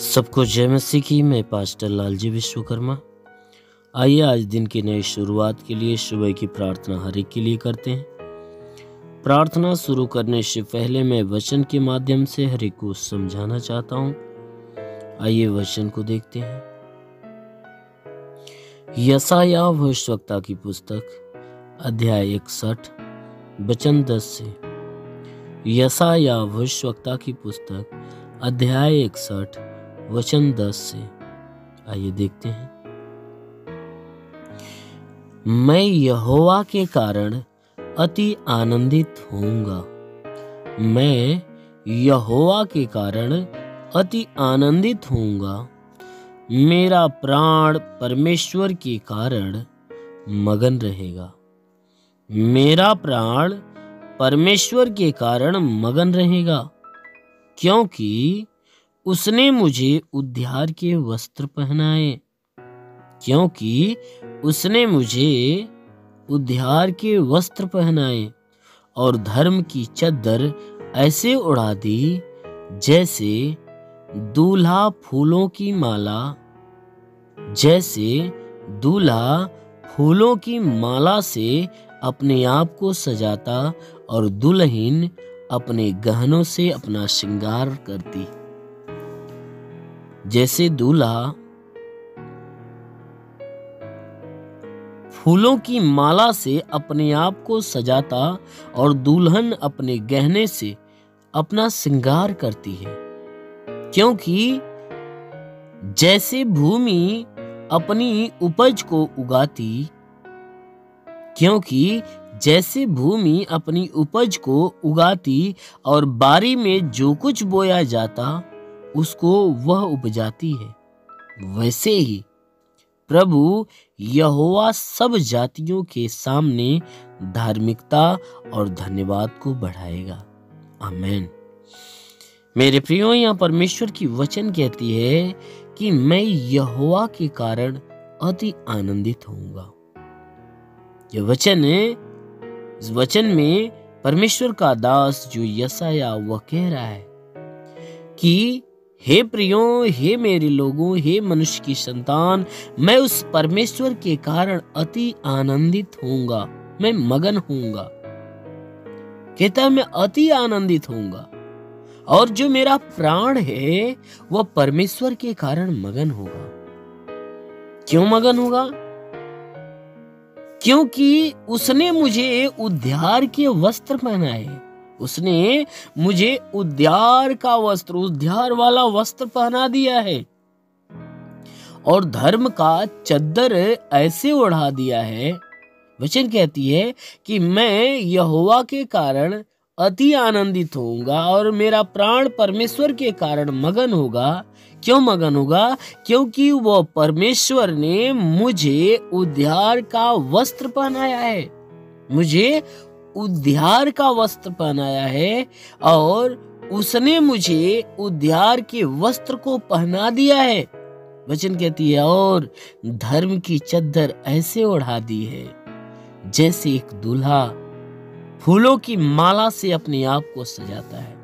सबको जय मसीह की। मैं पास्टर लालजी विश्वकर्मा। आइए आज दिन की नई शुरुआत के लिए सुबह की प्रार्थना हर एक के लिए करते हैं। प्रार्थना शुरू करने से पहले मैं वचन के माध्यम से हर एक को समझाना चाहता हूँ। आइए वचन को देखते हैं। यशायाह भविष्यवक्ता की पुस्तक अध्याय 61 वचन 10 से। यशायाह भविष्यवक्ता की पुस्तक अध्याय 61 वचन 10 से। आइए देखते हैं। मैं यहोवा के कारण अति आनंदित होऊंगा। मैं यहोवा के कारण अति आनंदित होऊंगा। मेरा प्राण परमेश्वर के कारण मगन रहेगा। मेरा प्राण परमेश्वर के कारण मगन रहेगा, क्योंकि उसने मुझे उद्धार के वस्त्र पहनाए। क्योंकि उसने मुझे उद्धार के वस्त्र पहनाए और धर्म की चद्दर ऐसे उड़ा दी जैसे दूल्हा फूलों की माला, जैसे दूल्हा फूलों की माला से अपने आप को सजाता और दुल्हन अपने गहनों से अपना श्रृंगार करती। जैसे दूल्हा फूलों की माला से अपने आप को सजाता और दुल्हन अपने गहने से अपना श्रृंगार करती है। क्योंकि जैसे भूमि अपनी उपज को उगाती, क्योंकि जैसे भूमि अपनी उपज को उगाती और बारी में जो कुछ बोया जाता उसको वह उपजाती है, वैसे ही प्रभु यहोवा सब जातियों के सामने धार्मिकता और धन्यवाद को बढ़ाएगा। आमीन। मेरे प्रियो, यहाँ परमेश्वर की वचन कहती है कि मैं यहोवा के कारण अति आनंदित होऊंगा। यह वचन है, इस वचन में परमेश्वर का दास जो यशायाह वह कह रहा है कि हे प्रियो, हे मेरे लोगों, हे मनुष्य की संतान, मैं उस परमेश्वर के कारण अति आनंदित होऊंगा। मैं मगन होऊंगा। कहता है मैं अति आनंदित होऊंगा और जो मेरा प्राण है वह परमेश्वर के कारण मगन होगा। क्यों मगन होगा? क्योंकि उसने मुझे उद्धार के वस्त्र पहनाए। उसने मुझे उद्धार का वस्त्र, उद्धार वाला वस्त्र पहना दिया है और धर्म का चद्दर ऐसे ओढ़ा दिया है। वचन कहती है कि मैं यहोवा के कारण अति आनंदित होऊंगा और मेरा प्राण परमेश्वर के कारण मगन होगा। क्यों मगन होगा? क्योंकि वो परमेश्वर ने मुझे उद्धार का वस्त्र पहनाया है। मुझे उद्धार का वस्त्र पहनाया है और उसने मुझे उद्धार के वस्त्र को पहना दिया है। वचन कहती है और धर्म की चद्दर ऐसे ओढ़ा दी है जैसे एक दूल्हा फूलों की माला से अपने आप को सजाता है।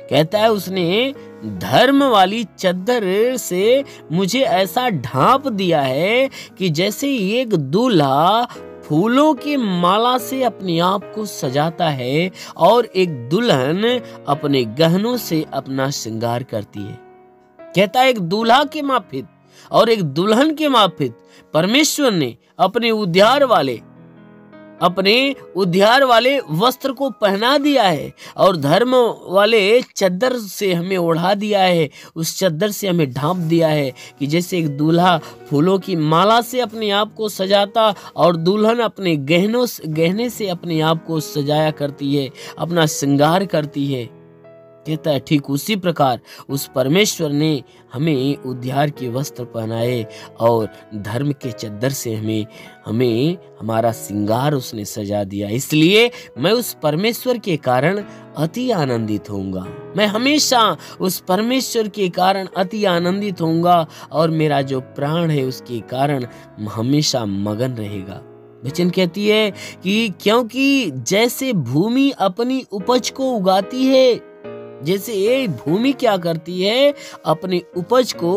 कहता है उसने धर्म वाली चद्दर से मुझे ऐसा ढांप दिया है कि जैसे एक दूल्हा फूलों की माला से अपने आप को सजाता है और एक दुल्हन अपने गहनों से अपना श्रृंगार करती है। कहता है एक दूल्हा के माफिक और एक दुल्हन के माफिक परमेश्वर ने अपने उद्धार वाले वस्त्र को पहना दिया है और धर्म वाले चद्दर से हमें ओढ़ा दिया है। उस चद्दर से हमें ढांप दिया है कि जैसे एक दूल्हा फूलों की माला से अपने आप को सजाता और दुल्हन अपने गहने से अपने आप को सजाया करती है, अपना श्रृंगार करती है। कहता है ठीक उसी प्रकार उस परमेश्वर ने हमें उद्धार के वस्त्र पहनाए और धर्म के चद्दर से हमें हमारा श्रृंगार उसने सजा दिया। इसलिए मैं उस परमेश्वर के कारण अति आनंदित होऊंगा। मैं हमेशा उस परमेश्वर के कारण अति आनंदित होऊंगा और मेरा जो प्राण है उसके कारण हमेशा मगन रहेगा। वचन कहती है कि क्योंकि जैसे भूमि अपनी उपज को उगाती है, जैसे ये भूमि क्या करती है, अपनी उपज को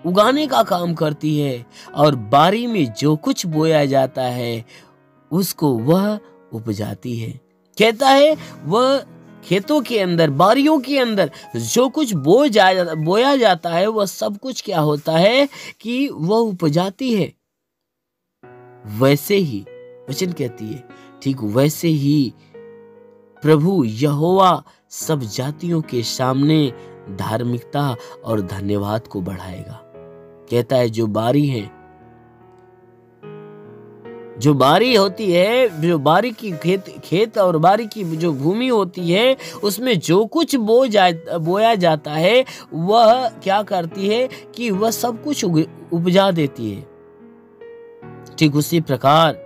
उगाने का काम करती है, और बारी में जो कुछ बोया जाता है उसको वह उपजाती है। कहता है वह खेतों के अंदर, बारियों के अंदर जो कुछ बोया जाता है वह सब कुछ क्या होता है कि वह उपजाती है। वैसे ही वचन कहती है, ठीक वैसे ही प्रभु यहोवा सब जातियों के सामने धार्मिकता और धन्यवाद को बढ़ाएगा। कहता है जो बारी है, जो बारी होती है, जो बारी की खेत और बारी की जो भूमि होती है, उसमें जो कुछ बोया जाता है वह क्या करती है कि वह सब कुछ उपजा देती है। ठीक उसी प्रकार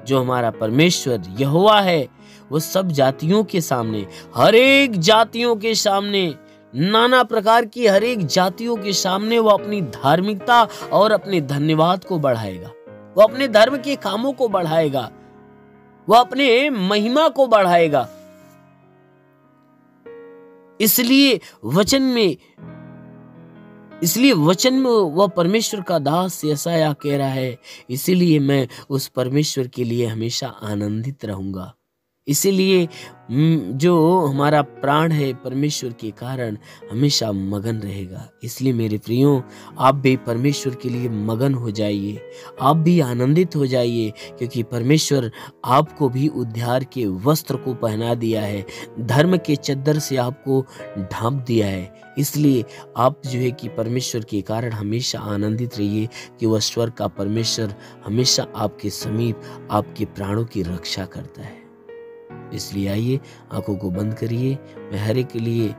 जो हमारा परमेश्वर यहोवा है, वो सब जातियों के सामने, हर एक जातियों के सामने, नाना प्रकार की हर एक जातियों के सामने वो अपनी धार्मिकता और अपने धन्यवाद को बढ़ाएगा। वो अपने धर्म के कामों को बढ़ाएगा, वो अपने महिमा को बढ़ाएगा। इसलिए वचन में वह परमेश्वर का दास यशायाह कह रहा है, इसीलिए मैं उस परमेश्वर के लिए हमेशा आनंदित रहूंगा। इसीलिए जो हमारा प्राण है परमेश्वर के कारण हमेशा मगन रहेगा। इसलिए मेरे प्रियो, आप भी परमेश्वर के लिए मगन हो जाइए, आप भी आनंदित हो जाइए, क्योंकि परमेश्वर आपको भी उद्धार के वस्त्र को पहना दिया है, धर्म के चद्दर से आपको ढांप दिया है। इसलिए आप जो है कि परमेश्वर के कारण हमेशा आनंदित रहिए कि वह स्वर्ग का परमेश्वर हमेशा आपके समीप आपके प्राणों की रक्षा करता है। इसलिए आइए आंखों को बंद करिए। मैं हर एक के लिए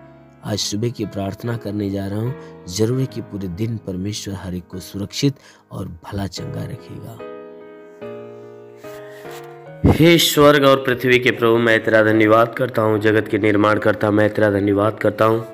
आज सुबह की प्रार्थना करने जा रहा हूँ। जरूर है कि पूरे दिन परमेश्वर हर एक को सुरक्षित और भला चंगा रखेगा। हे स्वर्ग और पृथ्वी के प्रभु, मैं तेरा धन्यवाद करता हूँ। जगत के निर्माण करता मैं तेरा धन्यवाद करता हूँ।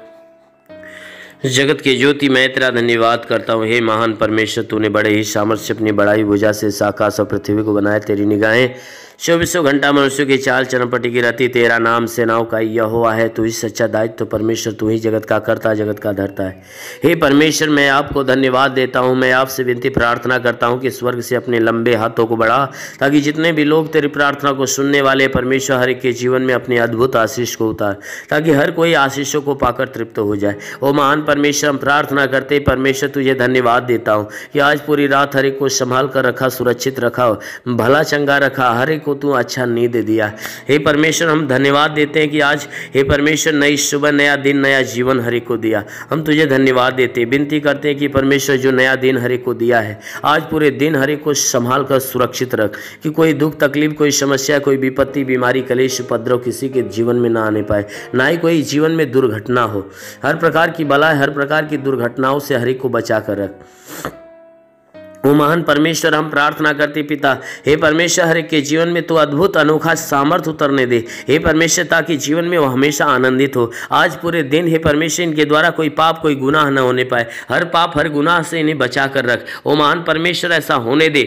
जगत के ज्योति मैं तेरा धन्यवाद करता हूँ। हे महान परमेश्वर, तूने बड़े ही सामर्थ्य से अपनी बड़ाई भुजा से इस आकाश और पृथ्वी को बनाया। तेरी निगाहें 24 घंटा मनुष्यों की चाल चरण पर टिकी रहती। तेरा नाम सेनाओं का यहोवा है। तू ही सच्चा दायित्व परमेश्वर, तू ही जगत का कर्ता, जगत का धर्ता है। हे परमेश्वर, मैं आपको धन्यवाद देता हूँ। मैं आपसे विनती प्रार्थना करता हूँ कि स्वर्ग से अपने लंबे हाथों को बढ़ा, ताकि जितने भी लोग तेरी प्रार्थना को सुनने वाले परमेश्वर हर एक के जीवन में अपनी अद्भुत आशीष को उतार, ताकि हर कोई आशीषों को पाकर तृप्त हो जाए। ओ महान परमेश्वर, हम प्रार्थना करते परमेश्वर तुझे धन्यवाद देता हूँ कि आज पूरी रात हर एक को संभाल कर रखा, सुरक्षित रखा, भला चंगा रखा, हर एक को तू अच्छा नींद दिया। हे परमेश्वर, हम धन्यवाद देते हैं कि आज हे परमेश्वर नई सुबह, नया दिन, नया जीवन हर एक को दिया। हम तुझे धन्यवाद देते, विनती करते हैं कि परमेश्वर जो नया दिन हर एक को दिया है, आज पूरे दिन हर एक को संभाल कर सुरक्षित रख, कि कोई दुख तकलीफ, कोई समस्या, कोई विपत्ति, बीमारी, कलेश, उपद्रव किसी के जीवन में ना आने पाए, ना ही कोई जीवन में दुर्घटना हो। हर प्रकार की बला, हर प्रकार की दुर्घटनाओं से हर एक को बचा कर रख। ओ महान परमेश्वर, हम प्रार्थना करते पिता, हे परमेश्वर हर एक के जीवन में तो अद्भुत अनोखा सामर्थ उतरने दे हे परमेश्वर, ताकि जीवन में वो हमेशा आनंदित हो। आज पूरे दिन हे परमेश्वर इनके द्वारा कोई पाप, कोई गुनाह न होने पाए। हर पाप, हर गुनाह से इन्हें बचा कर रख। ओ महान परमेश्वर, ऐसा होने दे।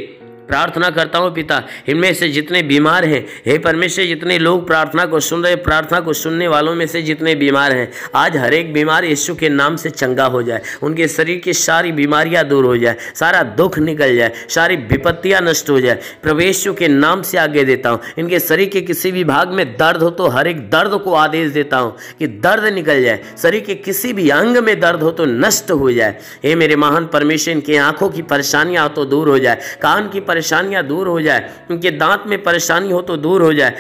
प्रार्थना करता हूँ पिता, इनमें से जितने बीमार हैं हे परमेश्वर, जितने लोग प्रार्थना को सुन रहे, प्रार्थना को सुनने वालों में से जितने बीमार हैं, आज हर एक बीमार यीशु के नाम से चंगा हो जाए। उनके शरीर की सारी बीमारियां दूर हो जाए, सारा दुख निकल जाए, सारी विपत्तियां नष्ट हो जाए। प्रभु यीशु के नाम से आगे देता हूँ। इनके शरीर के किसी भी भाग में दर्द हो तो हर एक दर्द को आदेश देता हूँ कि दर्द निकल जाए। शरीर के किसी भी अंग में दर्द हो तो नष्ट हो जाए। हे मेरे महान परमेश्वर, इनकी आंखों की परेशानियां हो तो दूर हो जाए, कान की परेशानियां दूर हो जाए, उनके दांत में परेशानी हो तो दूर हो जाए।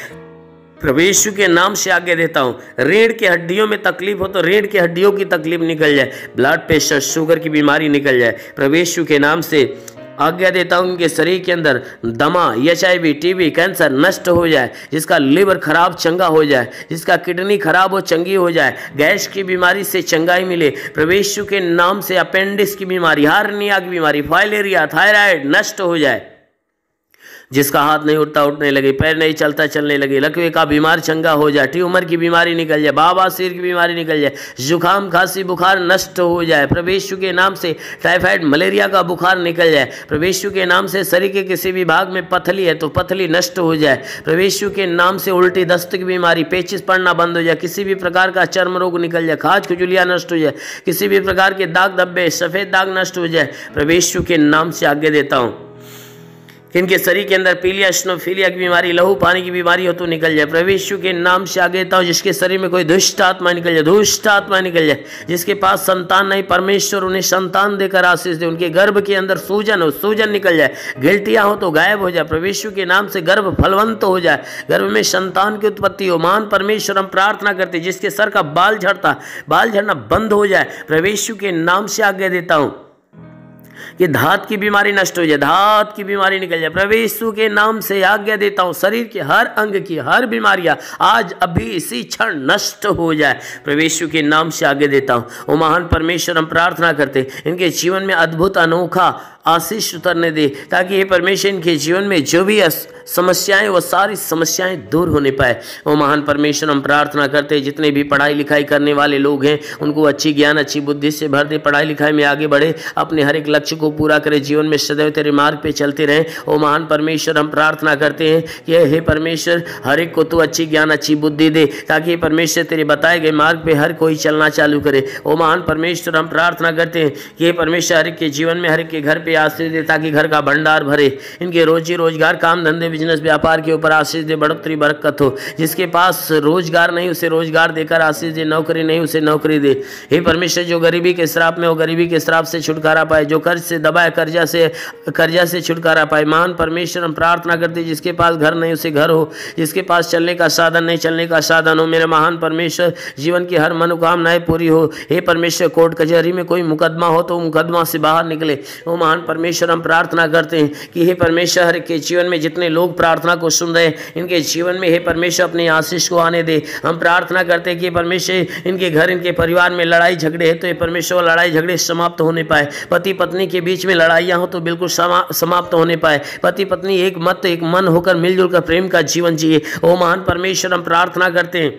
प्रभु यीशु के नाम से आगे देता हूं। रीढ़ की हड्डियों में तकलीफ हो तो रीढ़ की हड्डियों की तकलीफ निकल जाए, ब्लड प्रेशर, शुगर की बीमारी निकल जाए। प्रभु यीशु के नाम से आज्ञा देता हूं, उनके शरीर के अंदर दमा, HIV, TB, कैंसर नष्ट हो जाए। जिसका लिवर खराब चंगा हो जाए, जिसका किडनी खराब हो चंगी हो जाए, गैस की बीमारी से चंगाई मिले। प्रभु यीशु के नाम से अपेंडिक्स की बीमारी, हार्निया की बीमारी, फाइलेरिया, थायराइड नष्ट हो जाए। जिसका हाथ नहीं उठता उठने लगे, पैर नहीं चलता चलने लगे, लकवे का बीमार चंगा हो जाए, ट्यूमर की बीमारी निकल जाए, बवासीर की बीमारी निकल जाए, जुकाम खांसी बुखार नष्ट हो जाए प्रभु यीशु के नाम से, टाइफाइड मलेरिया का बुखार निकल जाए प्रभु यीशु के नाम से, शरीर के किसी भी भाग में पथली है तो पथली नष्ट हो जाए प्रभु यीशु के नाम से, उल्टी दस्त की बीमारी, पेचिस पड़ना बंद हो जाए, किसी भी प्रकार का चर्म रोग निकल जाए, खाज खुजलियाँ नष्ट हो जाए, किसी भी प्रकार के दाग धब्बे सफेद दाग नष्ट हो जाए प्रभु यीशु के नाम से आज्ञा देता हूँ। इनके शरीर के अंदर पीलिया स्नोफीलिया की बीमारी, लहू पानी की बीमारी हो तो निकल जाए प्रभु यीशु के नाम से आगे देता हूँ। जिसके शरीर में कोई दुष्ट आत्मा निकल जाए, दुष्ट आत्मा निकल जाए, जिसके पास संतान नहीं, परमेश्वर उन्हें संतान देकर आशीष दे, उनके गर्भ के अंदर सूजन हो, सूजन निकल जाए, गिल्टियाँ हो तो गायब हो जाए प्रभु यीशु के नाम से, गर्भ फलवंत हो जाए, गर्भ में संतान की उत्पत्ति हो। महान परमेश्वर हम प्रार्थना करते, जिसके सर का बाल झड़ना बंद हो जाए प्रभु यीशु के नाम से आज्ञा देता हूँ कि धात की बीमारी नष्ट हो जाए, धात की बीमारी निकल जाए प्रभु यीशु के नाम से आज्ञा देता हूँ। शरीर के हर अंग की हर बीमारियां आज अभी इसी क्षण नष्ट हो जाए प्रभु यीशु के नाम से आज्ञा देता हूँ। ओ महान परमेश्वर हम प्रार्थना करते, इनके जीवन में अद्भुत अनोखा आशीष उतरने दे, ताकि ये परमेश्वर इनके जीवन में जो भी समस्याएं वो सारी समस्याएं दूर होने पाए। ओ महान परमेश्वर हम प्रार्थना करते, जितने भी पढ़ाई लिखाई करने वाले लोग हैं उनको अच्छी ज्ञान अच्छी बुद्धि से भर दे, पढ़ाई लिखाई में आगे बढ़े, अपने हर एक लक्ष्य को पूरा करे, जीवन में सदैव तेरे मार्ग पे चलते रहें। ओ महान परमेश्वर हम प्रार्थना करते हैं कि हे परमेश्वर हर एक को तू अच्छी ज्ञान अच्छी बुद्धि दे, ताकि परमेश्वर तेरे बताए गए मार्ग पे हर कोई चलना चालू करे। ओ महान परमेश्वर हम प्रार्थना करते हैं कि हे परमेश्वर हर एक के जीवन में हर एक के घर पे आशीष दे, ताकि घर का भंडार भरे, इनके रोजी रोजगार काम धंधे बिजनेस व्यापार के ऊपर आशीष दे, बढ़ोतरी बरकत हो। जिसके पास रोजगार नहीं उसे रोजगार देकर आशीष दे, नौकरी नहीं उसे नौकरी दे। हे परमेश्वर जो गरीबी के श्राप में हो गरीबी के श्राप से छुटकारा पाए, जो कर्ज से दबाए कर्जा से छुटकारा पाए। महान परमेश्वर हम प्रार्थना करते, जिसके पास घर नहीं उसे घर हो, जिसके पास चलने का साधन नहीं चलने का साधन हो। मेरे महान परमेश्वर जीवन की हर मनोकामनाएं पूरी हो। हे परमेश्वर कोर्ट कचहरी में कोई मुकदमा हो तो मुकदमा से बाहर निकले। वो महान परमेश्वर हम प्रार्थना करते हैं कि हे परमेश्वर हर के जीवन में जितने लोग प्रार्थना को सुन रहे हैं इनके जीवन में हे परमेश्वर अपनी आशीष को आने दे। हम प्रार्थना करते हैं कि परमेश्वर इनके घर इनके परिवार में लड़ाई झगड़े है तो ये परमेश्वर लड़ाई झगड़े समाप्त होने पाए। पति पत्नी के बीच में लड़ाइयाँ हो तो बिल्कुल समाप्त होने पाए। पति पत्नी एक मत एक मन होकर मिलजुल कर प्रेम का जीवन जिए। ओ महान परमेश्वर हम प्रार्थना करते हैं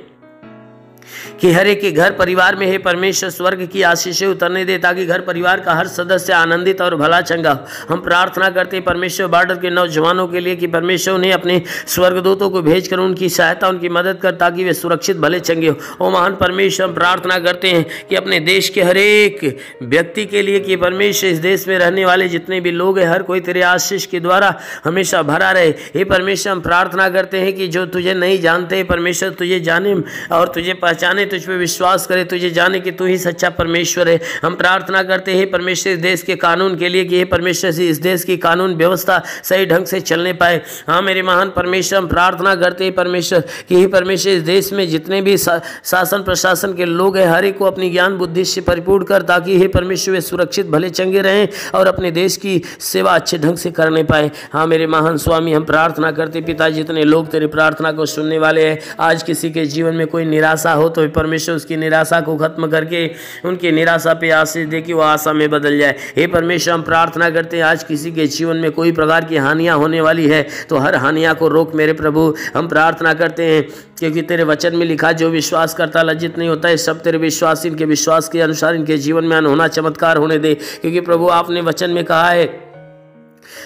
कि हर एक के घर परिवार में हे परमेश्वर स्वर्ग की आशीषें उतरने दे, ताकि घर परिवार का हर सदस्य आनंदित और भला चंगा हो। हम प्रार्थना करते हैं परमेश्वर बॉर्डर के नौजवानों के लिए कि परमेश्वर उन्हें अपने स्वर्गदूतों को भेजकर उनकी सहायता उनकी मदद कर, ताकि वे सुरक्षित भले चंगे हो। ओ महान परमेश्वर हम प्रार्थना करते हैं कि अपने देश के हर एक व्यक्ति के लिए कि परमेश्वर इस देश में रहने वाले जितने भी लोग हैं हर कोई तेरे आशीष के द्वारा हमेशा भरा रहे। हे परमेश्वर हम प्रार्थना करते हैं कि जो तुझे नहीं जानते परमेश्वर तुझे जाने और तुझे पहचाने, तुझ पे विश्वास करे, तुझे जाने कि तू ही सच्चा परमेश्वर है। हम प्रार्थना करते हैं परमेश्वर इस देश के कानून के लिए कि हे परमेश्वर से इस देश की कानून व्यवस्था सही ढंग से चलने पाए। हाँ मेरे महान परमेश्वर हम प्रार्थना करते हैं परमेश्वर कि हे परमेश्वर इस देश में जितने भी शासन प्रशासन के लोग हैं हर एक को अपनी ज्ञान बुद्धि से परिपूर्ण कर, ताकि हे परमेश्वर वे सुरक्षित भले चंगे रहें और अपने देश की सेवा अच्छे ढंग से करने पाए। हाँ मेरे महान स्वामी हम प्रार्थना करते पिता जितने लोग तेरी प्रार्थना को सुनने वाले हैं, आज किसी के जीवन में कोई निराशा हो तो परमेश्वर उसकी निराशा को खत्म करके उनकी निराशा पे आशीष दे कि वो आशा में बदल जाए। हे परमेश्वर हम प्रार्थना करते हैं आज किसी के जीवन में कोई प्रकार की हानियां होने वाली है तो हर हानियां को रोक मेरे प्रभु। हम प्रार्थना करते हैं क्योंकि तेरे वचन में लिखा जो विश्वास करता लज्जित नहीं होता है। सब तेरे विश्वास इनके विश्वास के अनुसार इनके जीवन में अनहोना चमत्कार होने दे, क्योंकि प्रभु आपने वचन में कहा है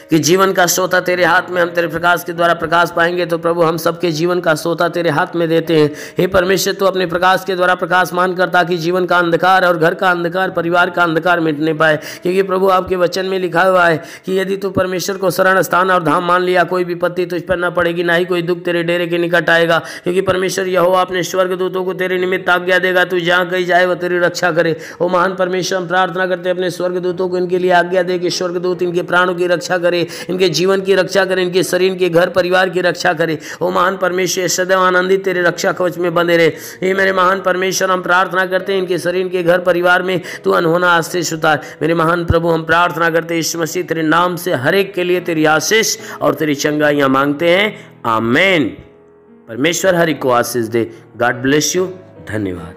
कि जीवन का सोता तेरे हाथ में, हम तेरे प्रकाश के द्वारा प्रकाश पाएंगे। तो प्रभु हम सबके जीवन का सोता तेरे हाथ में देते हैं। हे परमेश्वर तू अपने प्रकाश के द्वारा प्रकाश मान कर, ताकि जीवन का अंधकार और घर का अंधकार परिवार का अंधकार मिटने पाए। क्योंकि प्रभु आपके वचन में लिखा हुआ है कि यदि तू परमेश्वर को शरण स्थान और धाम मान लिया कोई विपत्ति तुझ पर न पड़ेगी, ना ही कोई दुख तेरे डेरे के निकट आएगा। क्योंकि परमेश्वर यहोवा अपने स्वर्गदूतों को तेरे निमित्त आज्ञा देगा, तू जहाँ कहीं जाए वह तेरी रक्षा करे। ओ महान परमेश्वर हम प्रार्थना करते हैं अपने स्वर्गदूतों को इनके लिए आज्ञा दे कि स्वर्गदूत इनके प्राणों की रक्षा करे, इनके जीवन की रक्षा करे, इनके शरीर के घर परिवार की रक्षा करे। ओ महान परमेश्वर सदैव आनंदित तेरे रक्षा कवच में बंधे रहे। हे मेरे महान परमेश्वर हम प्रार्थना करते हैं इनके शरीर के घर परिवार में तू अनहोना आशीष उतार। मेरे महान प्रभु हम प्रार्थना करते हैं यीशु मसीह तेरे नाम से हर एक के लिए तेरी आशीष और तेरी चंगाइयां मांगते हैं, आमीन। परमेश्वर हर एक को आशीष दे। God bless you. धन्यवाद।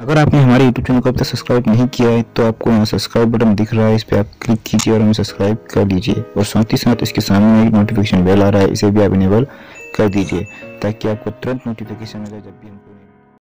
अगर आपने हमारे YouTube चैनल को अब तक सब्सक्राइब नहीं किया है तो आपको यहाँ सब्सक्राइब बटन दिख रहा है, इस पर आप क्लिक कीजिए और हमें सब्सक्राइब कर लीजिए। और साथ ही साथ इसके सामने एक नोटिफिकेशन बेल आ रहा है, इसे भी आप इनेबल कर दीजिए ताकि आपको तुरंत नोटिफिकेशन मिले जब भी हम